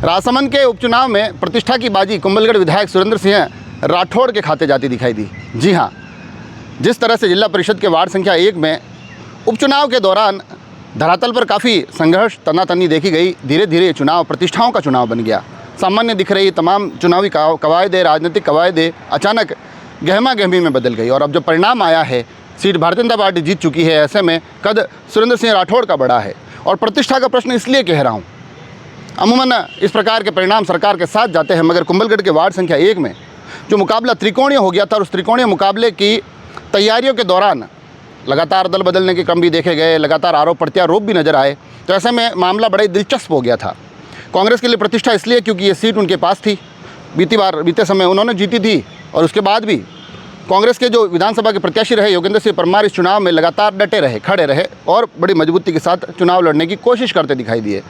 राजसमंद के उपचुनाव में प्रतिष्ठा की बाजी कुंभलगढ़ विधायक सुरेंद्र सिंह राठौड़ के खाते जाती दिखाई दी। जी हाँ, जिस तरह से जिला परिषद के वार्ड संख्या 1 में उपचुनाव के दौरान धरातल पर काफ़ी संघर्ष तनातनी देखी गई, धीरे धीरे ये चुनाव प्रतिष्ठाओं का चुनाव बन गया। सामान्य दिख रही तमाम चुनावी कवायदें, राजनीतिक कवायदें अचानक गहमा गहमी में बदल गई और अब जो परिणाम आया है, सीट भारतीय जनता पार्टी जीत चुकी है। ऐसे में कद सुरेंद्र सिंह राठौड़ का बड़ा है और प्रतिष्ठा का प्रश्न इसलिए कह रहा हूँ, अमूमन इस प्रकार के परिणाम सरकार के साथ जाते हैं, मगर कुंभलगढ़ के वार्ड संख्या 1 में जो मुकाबला त्रिकोणीय हो गया था और उस त्रिकोणीय मुकाबले की तैयारियों के दौरान लगातार दल बदलने के क्रम भी देखे गए, लगातार आरोप प्रत्यारोप भी नजर आए। तो ऐसे में मामला बड़ा ही दिलचस्प हो गया था। कांग्रेस के लिए प्रतिष्ठा इसलिए क्योंकि ये सीट उनके पास थी, बीते समय उन्होंने जीती थी और उसके बाद भी कांग्रेस के जो विधानसभा के प्रत्याशी रहे योगेंद्र सिंह परमार इस चुनाव में लगातार डटे रहे, खड़े रहे और बड़ी मजबूती के साथ चुनाव लड़ने की कोशिश करते दिखाई दिए।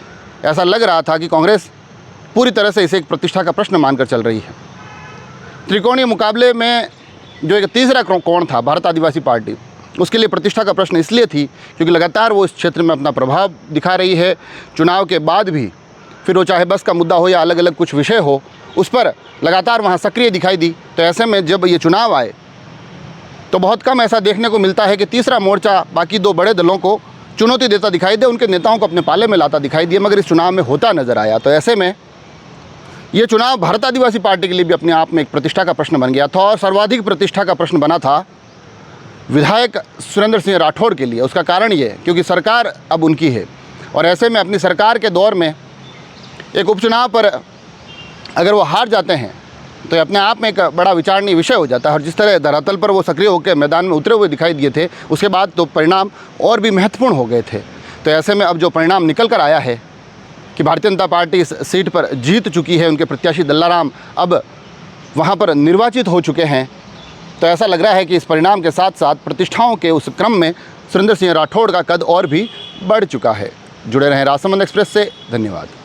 ऐसा लग रहा था कि कांग्रेस पूरी तरह से इसे एक प्रतिष्ठा का प्रश्न मानकर चल रही है। त्रिकोणीय मुकाबले में जो एक तीसरा कोण था भारत आदिवासी पार्टी, उसके लिए प्रतिष्ठा का प्रश्न इसलिए थी क्योंकि लगातार वो इस क्षेत्र में अपना प्रभाव दिखा रही है। चुनाव के बाद भी फिर वो चाहे बस का मुद्दा हो या अलग अलग कुछ विषय हो, उस पर लगातार वहाँ सक्रिय दिखाई दी। तो ऐसे में जब ये चुनाव आए तो बहुत कम ऐसा देखने को मिलता है कि तीसरा मोर्चा बाकी दो बड़े दलों को चुनौती देता दिखाई दे, उनके नेताओं को अपने पाले में लाता दिखाई दिए, मगर इस चुनाव में होता नजर आया। तो ऐसे में ये चुनाव भारत आदिवासी पार्टी के लिए भी अपने आप में एक प्रतिष्ठा का प्रश्न बन गया था और सर्वाधिक प्रतिष्ठा का प्रश्न बना था विधायक सुरेंद्र सिंह राठौड़ के लिए। उसका कारण ये क्योंकि सरकार अब उनकी है और ऐसे में अपनी सरकार के दौर में एक उपचुनाव पर अगर वो हार जाते हैं तो ये अपने आप में एक बड़ा विचारणीय विषय हो जाता है। और जिस तरह धरातल पर वो सक्रिय होकर मैदान में उतरे हुए दिखाई दिए थे, उसके बाद तो परिणाम और भी महत्वपूर्ण हो गए थे। तो ऐसे में अब जो परिणाम निकल कर आया है कि भारतीय जनता पार्टी इस सीट पर जीत चुकी है, उनके प्रत्याशी दल्लाराम अब वहाँ पर निर्वाचित हो चुके हैं, तो ऐसा लग रहा है कि इस परिणाम के साथ साथ प्रतिष्ठाओं के उस क्रम में सुरेंद्र सिंह राठौड़ का कद और भी बढ़ चुका है। जुड़े रहें राजसमंद एक्सप्रेस से। धन्यवाद।